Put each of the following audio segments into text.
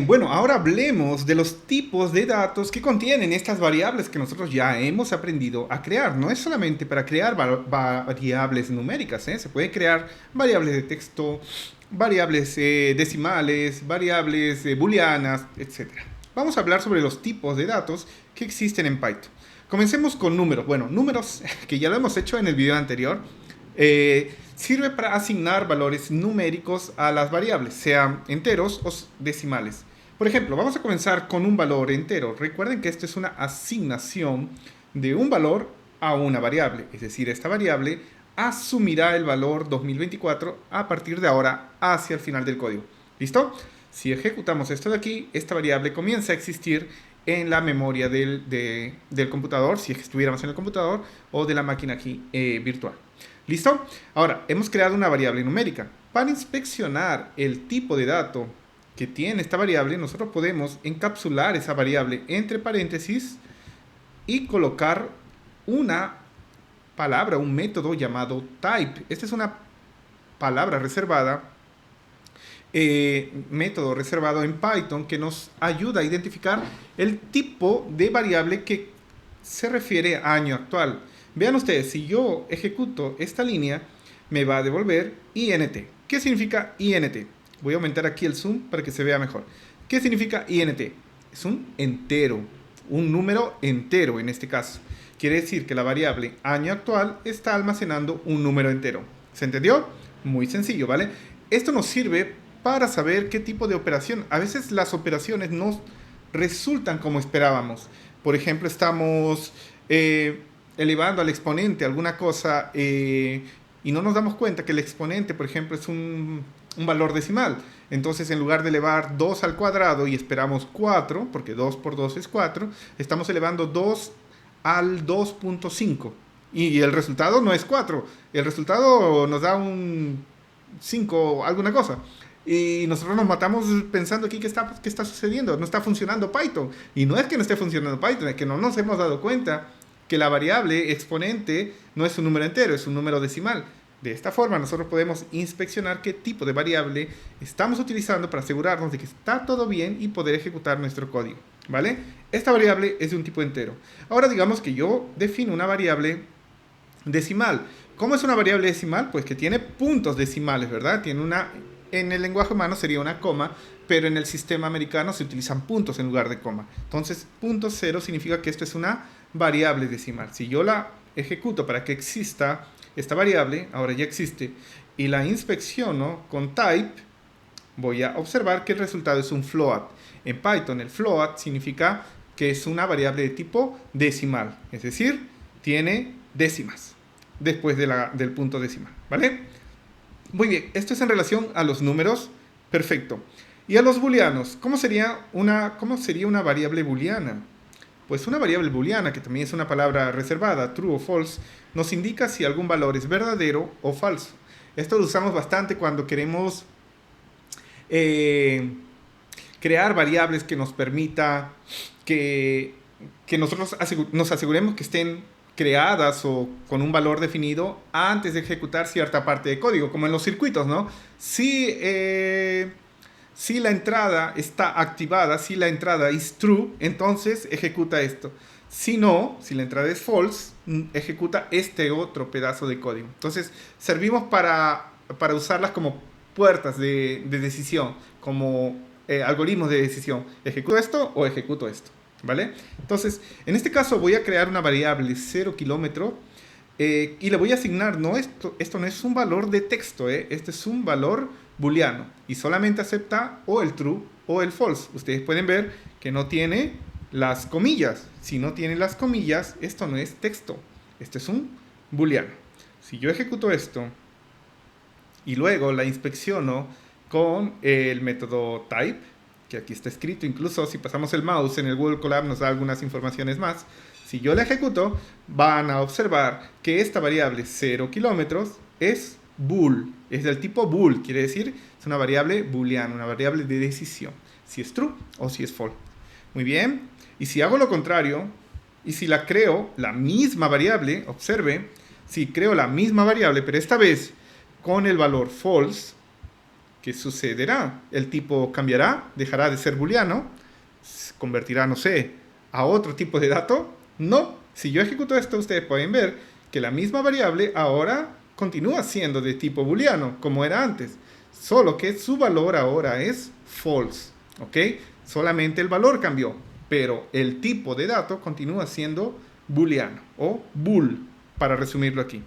bien, bueno, ahora hablemos de los tipos de datos que contienen estas variables que nosotros ya hemos aprendido a crear. No es solamente para crear variables numéricas, ¿eh? Se puede crear variables de texto, variables decimales, variables booleanas, etcétera. Vamos a hablar sobre los tipos de datos que existen en Python. Comencemos con números. Bueno, números que ya lo hemos hecho en el video anterior. Sirve para asignar valores numéricos a las variables, sean enteros o decimales. Por ejemplo, vamos a comenzar con un valor entero. Recuerden que esto es una asignación de un valor a una variable. Es decir, esta variable asumirá el valor 2024 a partir de ahora hacia el final del código. ¿Listo? Si ejecutamos esto de aquí, esta variable comienza a existir en la memoria del computador, si estuviéramos en el computador, o de la máquina aquí virtual. ¿Listo? Ahora, hemos creado una variable numérica. Para inspeccionar el tipo de dato que tiene esta variable, nosotros podemos encapsular esa variable entre paréntesis y colocar una palabra, un método llamado type. Esta es una palabra reservada, método reservado en Python que nos ayuda a identificar el tipo de variable que se refiere a año actual. Vean ustedes, si yo ejecuto esta línea, me va a devolver int. ¿Qué significa int? Voy a aumentar aquí el zoom para que se vea mejor. ¿Qué significa int? Es un entero, un número entero en este caso. Quiere decir que la variable año actual está almacenando un número entero. ¿Se entendió? Muy sencillo, ¿vale? Esto nos sirve para saber qué tipo de operación. A veces las operaciones no resultan como esperábamos. Por ejemplo, estamos elevando al exponente alguna cosa y no nos damos cuenta que el exponente, por ejemplo, es un valor decimal. Entonces, en lugar de elevar 2 al cuadrado y esperamos 4, porque 2 por 2 es 4, estamos elevando 2 al 2.5. Y el resultado no es 4. El resultado nos da un 5 alguna cosa. Y nosotros nos matamos pensando aquí qué está sucediendo. No está funcionando Python. Y no es que no esté funcionando Python, es que no nos hemos dado cuenta que la variable exponente no es un número entero, es un número decimal. De esta forma nosotros podemos inspeccionar qué tipo de variable estamos utilizando para asegurarnos de que está todo bien y poder ejecutar nuestro código, ¿vale? Esta variable es de un tipo entero. Ahora digamos que yo defino una variable decimal. ¿Cómo es una variable decimal? Pues que tiene puntos decimales, ¿verdad? Tiene una, en el lenguaje humano sería una coma, pero en el sistema americano se utilizan puntos en lugar de coma. Entonces, punto cero significa que esto es una variable decimal. Si yo la ejecuto para que exista esta variable, ahora ya existe, y la inspecciono con type, voy a observar que el resultado es un float. En Python el float significa que es una variable de tipo decimal, es decir, tiene décimas después del punto decimal, ¿vale? Muy bien, esto es en relación a los números, perfecto. Y a los booleanos, ¿cómo sería una variable booleana? Pues una variable booleana, que también es una palabra reservada, true o false, nos indica si algún valor es verdadero o falso. Esto lo usamos bastante cuando queremos crear variables que nos permita que nosotros nos aseguremos que estén creadas o con un valor definido antes de ejecutar cierta parte de código, como en los circuitos, ¿no? Si la entrada está activada, si la entrada es true, entonces ejecuta esto. Si no, si la entrada es false, ejecuta este otro pedazo de código. Entonces, servimos para usarlas como puertas de decisión, como algoritmos de decisión. ¿Ejecuto esto o ejecuto esto? ¿Vale? Entonces, en este caso voy a crear una variable 0 kilómetro y le voy a asignar, esto no es un valor de texto, este es un valor booleano y solamente acepta o el true o el false. Ustedes pueden ver que no tiene las comillas. Si no tiene las comillas, esto no es texto, esto es un booleano. Si yo ejecuto esto y luego la inspecciono con el método type, que aquí está escrito, incluso si pasamos el mouse en el Google Colab nos da algunas informaciones más. Si yo la ejecuto, van a observar que esta variable 0 kilómetros es bool, es del tipo bool, quiere decir, es una variable booleana, una variable de decisión, si es true o si es false. Muy bien, y si hago lo contrario, y si la creo, la misma variable, observe, si creo la misma variable, pero esta vez con el valor false, ¿qué sucederá? El tipo cambiará, dejará de ser booleano, se convertirá, no sé, a otro tipo de dato. No, si yo ejecuto esto, ustedes pueden ver que la misma variable ahora continúa siendo de tipo booleano, como era antes, solo que su valor ahora es false, ¿ok? Solamente el valor cambió, pero el tipo de dato continúa siendo booleano o bool, para resumirlo aquí.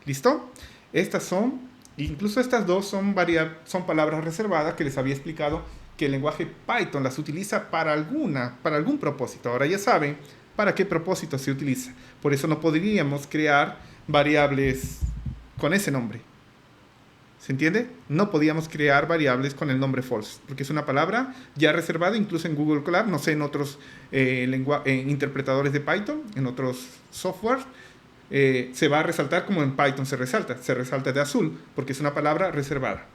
¿Listo? Estas son, incluso estas dos son palabras reservadas que les había explicado que el lenguaje Python las utiliza para algún propósito. Ahora ya saben para qué propósito se utiliza. Por eso no podríamos crear variables con ese nombre. ¿Se entiende? No podíamos crear variables con el nombre false, porque es una palabra ya reservada incluso en Google Colab, no sé, en otros interpretadores de Python, en otros softwares, se va a resaltar como en Python se resalta de azul, porque es una palabra reservada.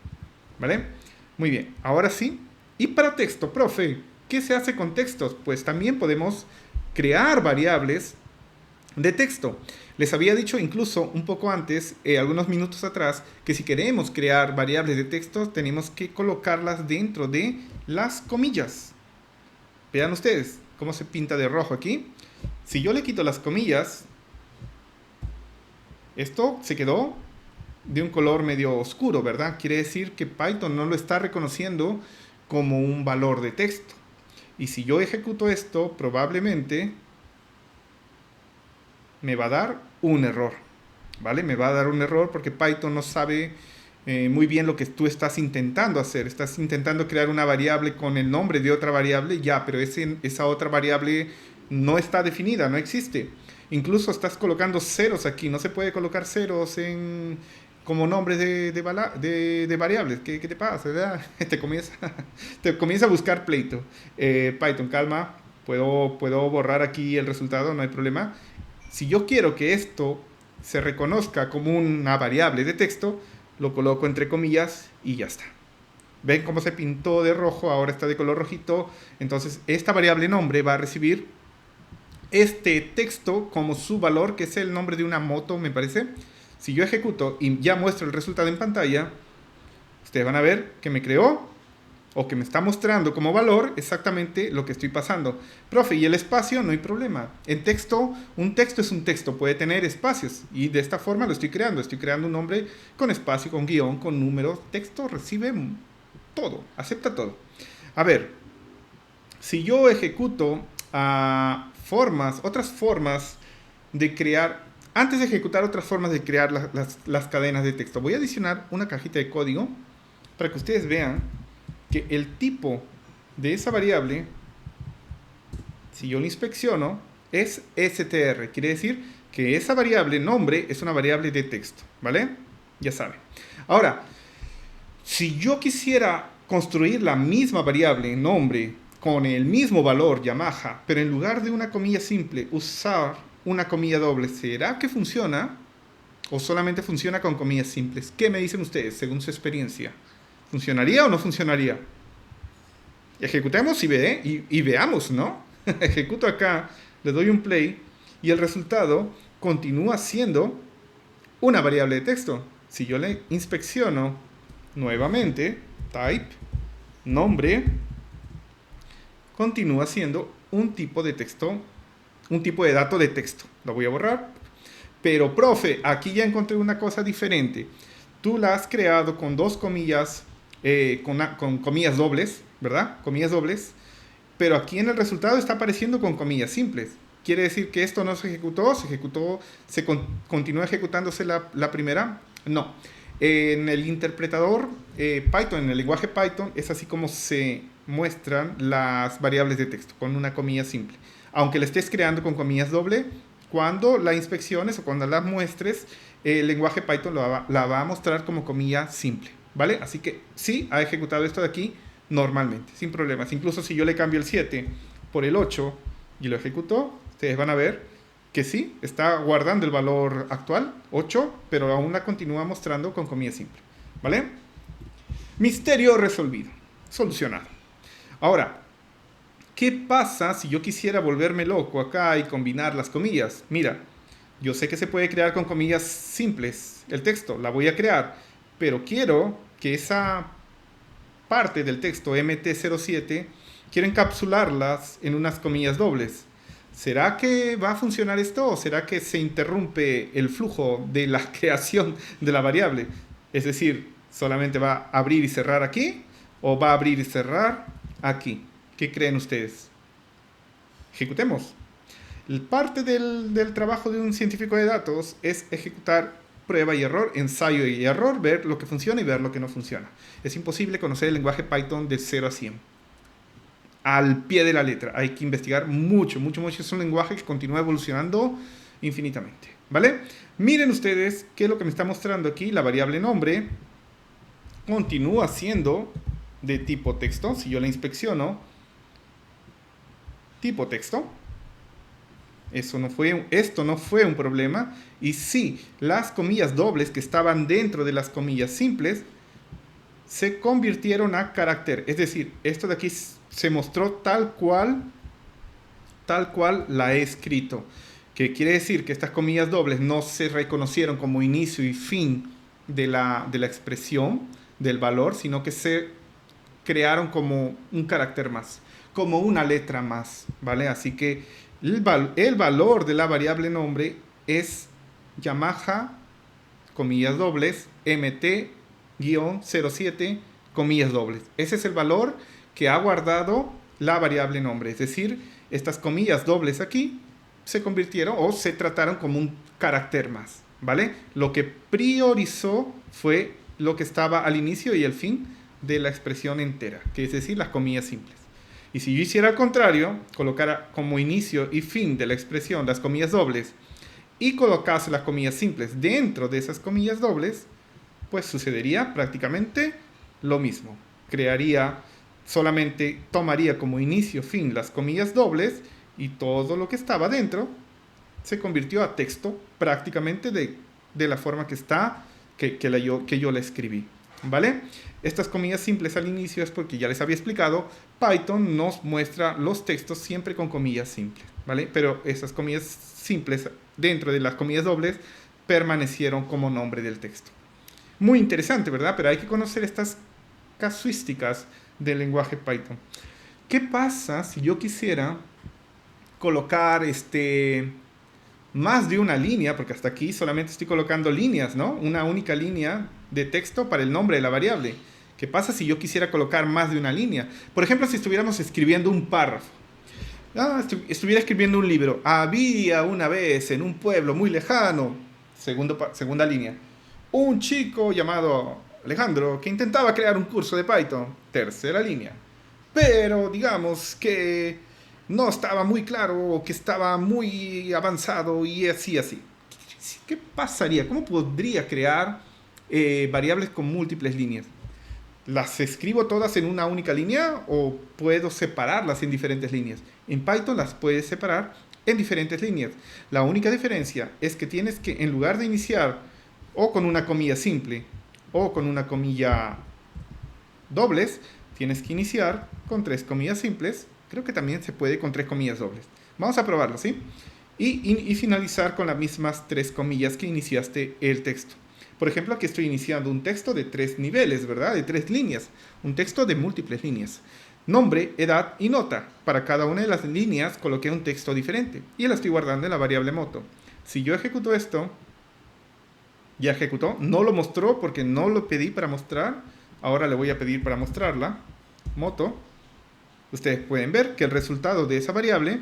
¿Vale? Muy bien, ahora sí. Y para texto, profe, ¿qué se hace con textos? Pues también podemos crear variables de texto. Les había dicho incluso un poco antes, algunos minutos atrás, que si queremos crear variables de texto, tenemos que colocarlas dentro de las comillas. Vean ustedes cómo se pinta de rojo aquí. Si yo le quito las comillas, esto se quedó de un color medio oscuro, ¿verdad? Quiere decir que Python no lo está reconociendo como un valor de texto. Y si yo ejecuto esto, probablemente me va a dar un error, ¿vale? Me va a dar un error porque Python no sabe muy bien lo que tú estás intentando hacer. Estás intentando crear una variable con el nombre de otra variable, ya, pero esa otra variable no está definida, no existe. Incluso estás colocando ceros aquí, no se puede colocar ceros como nombres de variables. ¿Qué te pasa? ¿Verdad? Te comienza a buscar pleito. Python, calma, puedo borrar aquí el resultado, no hay problema. Si yo quiero que esto se reconozca como una variable de texto, lo coloco entre comillas y ya está. ¿Ven cómo se pintó de rojo? Ahora está de color rojito. Entonces, esta variable nombre va a recibir este texto como su valor, que es el nombre de una moto, me parece. Si yo ejecuto y ya muestro el resultado en pantalla, ustedes van a ver que me creó o que me está mostrando como valor exactamente lo que estoy pasando. Profe, ¿y el espacio? No hay problema. En texto, un texto es un texto, puede tener espacios y de esta forma lo estoy creando. Estoy creando un nombre con espacio, con guión, con números. Texto recibe todo, acepta todo. A ver, si yo ejecuto otras formas de crear, antes de ejecutar otras formas de crear las cadenas de texto, voy a adicionar una cajita de código para que ustedes vean que el tipo de esa variable, si yo lo inspecciono, es str. Quiere decir que esa variable nombre es una variable de texto, ¿vale? Ya saben. Ahora, si yo quisiera construir la misma variable nombre con el mismo valor Yamaha, pero en lugar de una comilla simple usar una comilla doble, ¿será que funciona? ¿O solamente funciona con comillas simples? ¿Qué me dicen ustedes según su experiencia? ¿Funcionaría o no funcionaría? Ejecutemos y veamos, ¿no? Ejecuto acá, le doy un play y el resultado continúa siendo una variable de texto. Si yo le inspecciono nuevamente, type, nombre, continúa siendo un tipo de texto, un tipo de dato de texto. Lo voy a borrar. Pero, profe, aquí ya encontré una cosa diferente. Tú la has creado con dos comillas, con comillas dobles, ¿verdad? Comillas dobles. Pero aquí en el resultado está apareciendo con comillas simples. Quiere decir que esto no se ejecutó, continúa ejecutándose la primera. No. En el interpretador Python, en el lenguaje Python, es así como se muestran las variables de texto, con una comilla simple. Aunque la estés creando con comillas doble, cuando la inspecciones o cuando la muestres, el lenguaje Python la va a mostrar como comilla simple, ¿vale? Así que sí, ha ejecutado esto de aquí normalmente, sin problemas. Incluso si yo le cambio el 7 por el 8 y lo ejecuto, ustedes van a ver que sí, está guardando el valor actual, 8, pero aún la continúa mostrando con comilla simple, ¿vale? Misterio resolvido, solucionado. Ahora, ¿qué pasa si yo quisiera volverme loco acá y combinar las comillas? Mira, yo sé que se puede crear con comillas simples el texto, la voy a crear, pero quiero que esa parte del texto MT07, quiero encapsularlas en unas comillas dobles. ¿Será que va a funcionar esto o será que se interrumpe el flujo de la creación de la variable? Es decir, ¿solamente va a abrir y cerrar aquí o va a abrir y cerrar aquí? ¿Qué creen ustedes? Ejecutemos. Parte del trabajo de un científico de datos es ejecutar prueba y error, ensayo y error, ver lo que funciona y ver lo que no funciona. Es imposible conocer el lenguaje Python de 0 a 100. Al pie de la letra. Hay que investigar mucho, mucho, mucho. Es un lenguaje que continúa evolucionando infinitamente. ¿Vale? Miren ustedes qué es lo que me está mostrando aquí. La variable nombre continúa siendo de tipo texto. Si yo la inspecciono, tipo texto. Esto no fue un problema. Y sí, las comillas dobles que estaban dentro de las comillas simples se convirtieron a carácter. Es decir, esto de aquí se mostró tal cual la he escrito. Que quiere decir que estas comillas dobles no se reconocieron como inicio y fin de la expresión, del valor, sino que se crearon como un carácter más, como una letra más, ¿vale? Así que el valor de la variable nombre es Yamaha, comillas dobles, MT-07, comillas dobles. Ese es el valor que ha guardado la variable nombre. Es decir, estas comillas dobles aquí se convirtieron o se trataron como un carácter más, ¿vale? Lo que priorizó fue lo que estaba al inicio y al fin de la expresión entera, que es decir, las comillas simples. Y si yo hiciera al contrario, colocara como inicio y fin de la expresión las comillas dobles y colocase las comillas simples dentro de esas comillas dobles, pues sucedería prácticamente lo mismo. Tomaría como inicio fin las comillas dobles y todo lo que estaba dentro se convirtió a texto prácticamente de la forma que está, que yo la escribí. ¿Vale? Estas comillas simples al inicio es porque ya les había explicado, Python nos muestra los textos siempre con comillas simples, ¿vale? Pero esas comillas simples dentro de las comillas dobles permanecieron como nombre del texto. Muy interesante, ¿verdad? Pero hay que conocer estas casuísticas del lenguaje Python. ¿Qué pasa si yo quisiera colocar más de una línea, porque hasta aquí solamente estoy colocando líneas, ¿no? Una única línea de texto para el nombre de la variable. ¿Qué pasa si yo quisiera colocar más de una línea? Por ejemplo, si estuviéramos escribiendo un párrafo. Estuviera escribiendo un libro. Había una vez en un pueblo muy lejano, segunda línea, un chico llamado Alejandro que intentaba crear un curso de Python, tercera línea. Pero digamos que no estaba muy claro o que estaba muy avanzado y así. ¿Qué pasaría? ¿Cómo podría crear variables con múltiples líneas? ¿Las escribo todas en una única línea o puedo separarlas en diferentes líneas? En Python las puedes separar en diferentes líneas. La única diferencia es que tienes que, en lugar de iniciar o con una comilla simple o con una comilla dobles, tienes que iniciar con 3 comillas simples. Creo que también se puede con 3 comillas dobles. Vamos a probarlo, ¿sí? Y finalizar con las mismas 3 comillas que iniciaste el texto. Por ejemplo, aquí estoy iniciando un texto de 3 niveles, ¿verdad? De 3 líneas. Un texto de múltiples líneas. Nombre, edad y nota. Para cada una de las líneas coloqué un texto diferente. Y lo estoy guardando en la variable moto. Si yo ejecuto esto, ya ejecutó. No lo mostró porque no lo pedí para mostrar. Ahora le voy a pedir para mostrarla. Moto. Ustedes pueden ver que el resultado de esa variable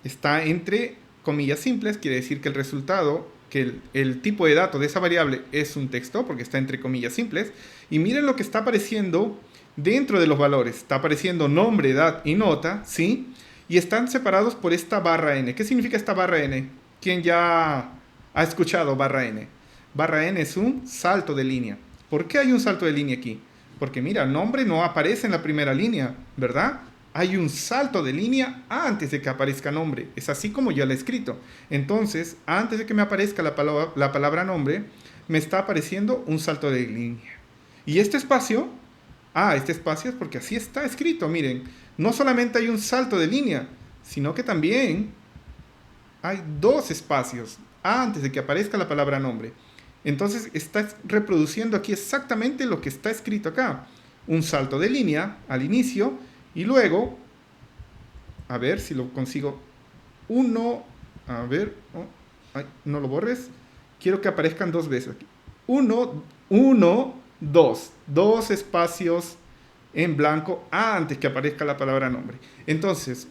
está entre comillas simples, quiere decir que el resultado, que el tipo de dato de esa variable es un texto, porque está entre comillas simples, y miren lo que está apareciendo dentro de los valores. Está apareciendo nombre, edad y nota, ¿sí? Y están separados por esta barra n. ¿Qué significa esta barra n? ¿Quién ya ha escuchado barra n? Barra n es un salto de línea. ¿Por qué hay un salto de línea aquí? Porque mira, nombre no aparece en la primera línea, ¿verdad? Hay un salto de línea antes de que aparezca nombre. Es así como yo lo he escrito. Entonces, antes de que me aparezca la palabra nombre, me está apareciendo un salto de línea. Y este espacio, este espacio es porque así está escrito, miren. No solamente hay un salto de línea, sino que también hay 2 espacios antes de que aparezca la palabra nombre. Entonces está reproduciendo aquí exactamente lo que está escrito acá. Un salto de línea al inicio y luego, a ver si lo consigo, a ver, ay, no lo borres, quiero que aparezcan dos veces aquí. 2 espacios en blanco antes que aparezca la palabra nombre. Entonces,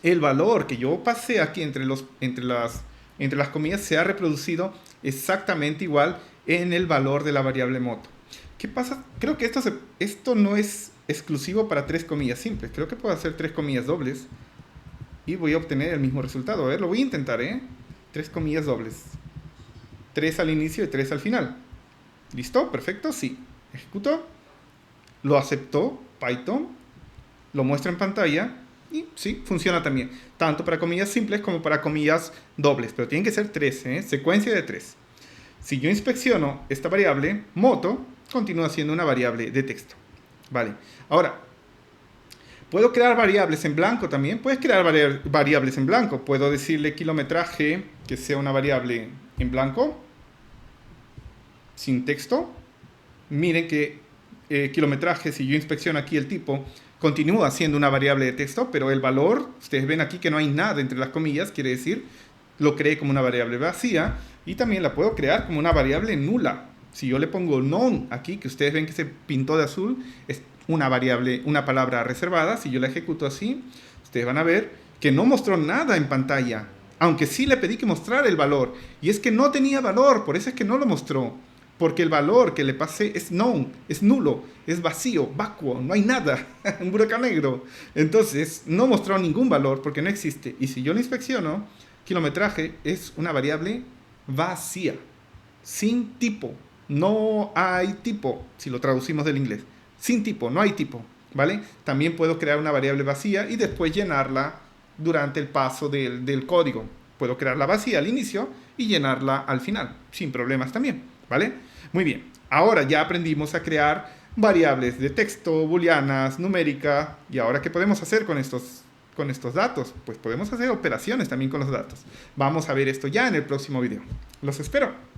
el valor que yo pasé aquí entre las comillas se ha reproducido exactamente igual en el valor de la variable moto. ¿Qué pasa? Creo que esto no es exclusivo para 3 comillas simples. Creo que puedo hacer 3 comillas dobles y voy a obtener el mismo resultado. A ver, lo voy a intentar, 3 comillas dobles. 3 al inicio y 3 al final. ¿Listo? Perfecto, sí. Ejecuto. Lo aceptó Python. Lo muestra en pantalla. Y sí, funciona también. Tanto para comillas simples como para comillas dobles. Pero tienen que ser 3, secuencia de 3. Si yo inspecciono esta variable, moto, continúa siendo una variable de texto. Vale. Ahora, ¿puedo crear variables en blanco también? Puedes crear variables en blanco. Puedo decirle kilometraje, que sea una variable en blanco, sin texto. Miren que kilometraje, si yo inspecciono aquí el tipo, continúa siendo una variable de texto, pero el valor, ustedes ven aquí que no hay nada entre las comillas, quiere decir, lo creé como una variable vacía, y también la puedo crear como una variable nula. Si yo le pongo none aquí, que ustedes ven que se pintó de azul, es una variable, una palabra reservada. Si yo la ejecuto así, ustedes van a ver que no mostró nada en pantalla, aunque sí le pedí que mostrara el valor, y es que no tenía valor, por eso es que no lo mostró. Porque el valor que le pasé es none, es nulo, es vacío, vacuo, no hay nada, un buraco negro. Entonces, no mostró ningún valor porque no existe. Y si yo lo inspecciono, kilometraje es una variable vacía, sin tipo. No hay tipo, si lo traducimos del inglés. Sin tipo, no hay tipo, ¿vale? También puedo crear una variable vacía y después llenarla durante el paso del código. Puedo crearla vacía al inicio y llenarla al final, sin problemas también, ¿vale? Muy bien, ahora ya aprendimos a crear variables de texto, booleanas, numérica, y ahora ¿qué podemos hacer con estos datos? Pues podemos hacer operaciones también con los datos. Vamos a ver esto ya en el próximo video. Los espero.